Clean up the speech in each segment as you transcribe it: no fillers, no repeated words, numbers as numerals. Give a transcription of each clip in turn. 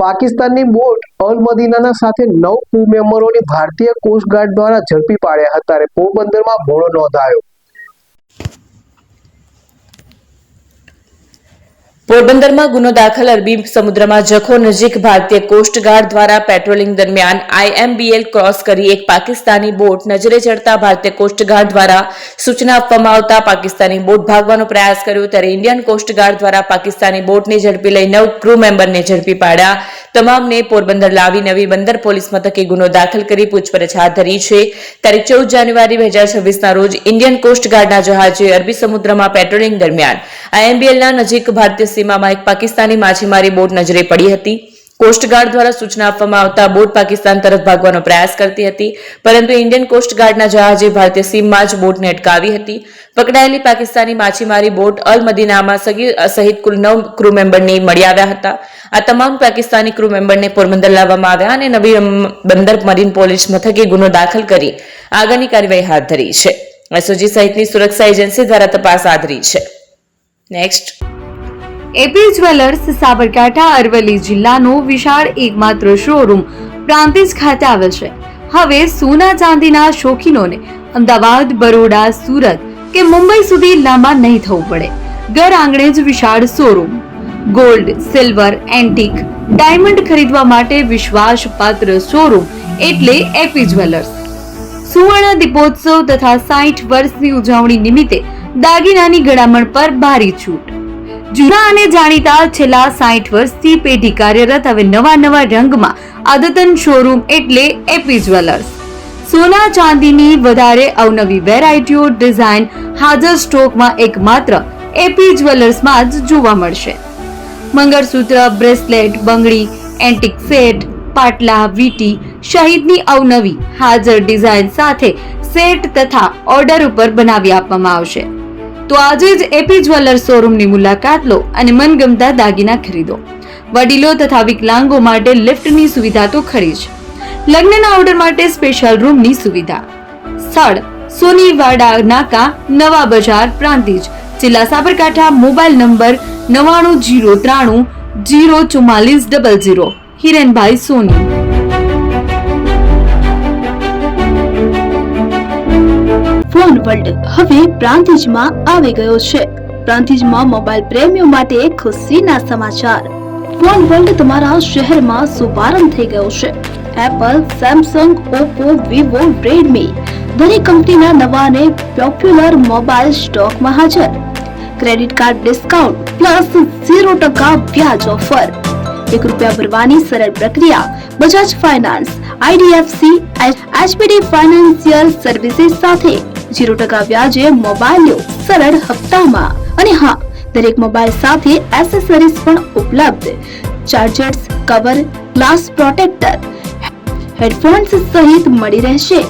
પાકિસ્તાનની બોટ અલ મદીનાના સાથે 9 ક્રૂ મેમ્બરોની ભારતીય કોસ્ટગાર્ડ દ્વારા ઝડપી પાડ્યા હતા. પોરબંદરમાં ભોળો નોંધાયો. પોરબંદરમાં ગુનો દાખલ. અરબી સમુદ્રમાં જખૌ નજીક ભારતીય કોસ્ટગાર્ડ દ્વારા પેટ્રોલિંગ દરમિયાન IMBL ક્રોસ કરી એક પાકિસ્તાની બોટ નજરે ચડતા ભારતીય કોસ્ટગાર્ડ દ્વારા સૂચના આપવામાં આવતા પાકિસ્તાની બોટ ભાગવાનો પ્રયાસ કર્યો, ત્યારે ઇન્ડિયન કોસ્ટગાર્ડ દ્વારા પાકિસ્તાની બોટને ઝડપી લઈ 9 ક્રૂ મેમ્બરને ઝડપી પાડ્યા. તમામને પોરબંદર લાવી નવી બંદર પોલીસ મથકે ગુનો દાખલ કરી પૂછપરછ હાથ ધરી છે. તારીખ 14 જાન્યુઆરી 2026ના રોજ ઇન્ડિયન કોસ્ટગાર્ડના જહાજે અરબી સમુદ્રમાં પેટ્રોલિંગ દરમિયાન IMBLના નજીક ભારતીય સીમામાં એક પાકિસ્તાની માછીમારી બોટ નજરે પડી હતી. કોસ્ટગાર્ડ દ્વારા સૂચના આપવામાં આવતા બોટ પાકિસ્તાન તરફ ભાગવાનો પ્રયાસ કરતી હતી, પરંતુ ઇન્ડિયન કોસ્ટગાર્ડના જહાજે ભારતીય સીમમાં જ બોટને અટકાવી હતી. પકડાયેલી પાકિસ્તાની માછીમારી બોટ અલ મદીનામાં સગીર સહિત કુલ 9 ક્રૂ મેમ્બરને મળી આવ્યા હતા. આ તમામ પાકિસ્તાની ક્રૂ મેમ્બરને પોરબંદર લાવવામાં આવ્યા અને નવી બંદર મરીન પોલીસ મથકે ગુનો દાખલ કરી આગળની કાર્યવાહી હાથ ધરી છે. SOG સહિતની સુરક્ષા એજન્સી દ્વારા તપાસ હાથ ધરી છે. Next, AP jewellers Sabarkantha Aravalli જિલ્લાનો વિશાળ એકમાત્ર શોરૂમ પ્રાંતિજ ખાતે આવેલ છે. હવે સોના ચાંદીના શોખીનોને અમદાવાદ, બરોડા, સુરત કે મુંબઈ સુધી લાંબા નહીં થવું પડે. ઘર આંગણે જ વિશાળ showroom. Gold, silver, antique, diamond ખરીદવા માટે વિશ્વાસપાત્ર શોરૂમ એટલે એપી જ્વેલર્સ. સુવર્ણ દીપોત્સવ તથા 60 વર્ષની ઉજવણી નિમિત્તે દાગીનાની ગળામણ પર ભારી છૂટ. જૂના અને જાણીતા છેલ્લા 60 વર્ષથી પેઢી કાર્યરત હવે નવા રંગમાં અદ્યતન શોરૂમ એટલે એપી જ્વેલર્સ. સોના ચાંદીની વધારે અવનવી વેરાયટીઓ, ડિઝાઇન હાજર સ્ટોકમાં એકમાત્ર એપી જ્વેલર્સમાં જ જોવા મળશે. મંગળસૂત્ર, બ્રેસલેટ, બંગડી, એન્ટિક સેટ, પાટલા, વીટી સહિતની અવનવી હાજર ડિઝાઇન સાથે સેટ તથા ઓર્ડર ઉપર બનાવી આપવામાં આવશે. તો આજે જ એપી જ્વેલર્સ શોરૂમની મુલાકાત લો અને મનગમતા દાગીના ખરીદો. વડીલો તથા વિકલાંગો માટે લિફ્ટની સુવિધા તો ખરી જ. લગ્નના ઓર્ડર માટે સ્પેશિયલ રૂમની સુવિધા. સ્થળ સોનીવાડા નાકા, નવા બજાર, પ્રાંતિજ, જિલ્લા Sabarkantha. Mobile number 9903 04400. Hirenbhai Soni. Phone world હવે પ્રાંતિજમાં આવી ગયો છે. પ્રાંતિજમાં મોબાઈલ પ્રેમીઓ માટે ખુશીના સમાચાર. ફોન વર્લ્ડ તમારા શહેરમાં શુભારંભ થઈ ગયો છે. Apple, Samsung, Oppo, Vivo, Redmi દરેક કંપનીના નવા અને પોપ્યુલર મોબાઈલ સ્ટોકમાં હાજર. ક્રેડિટ કાર્ડ ડિસ્કાઉન્ટ પ્લસ 0% વ્યાજ ઓફર. ₹1 ભરવાની સરળ પ્રક્રિયા. Bajaj finance, IDFC, HPD financial services સાથે 0% વ્યાજે મોબાઈલ લો સરળ હપ્તામાં. અને હા, દરેક મોબાઈલ સાથે એસેસરીઝ પણ ઉપલબ્ધ. Chargers, cover, glass protractor, headphones સહિત મળી રહેશે.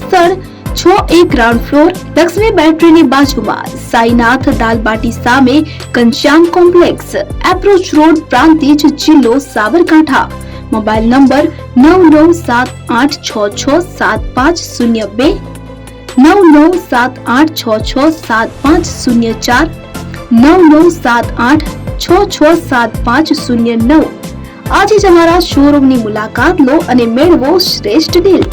સ્થળ 6A ગ્રાઉન્ડ ફ્લોર, લક્ષ્મી બેટરીની બાજુમાં, સાઈનાથ દાલબાટી સામે, Ghanshyam complex, approach road, Prantij, જિલ્લો સાબરકાંઠા. Mobile number 9978667502, 9978667504, 9978667509. આજે જ અમારા શોરૂમની મુલાકાત લો અને મેળવો શ્રેષ્ઠ ડીલ.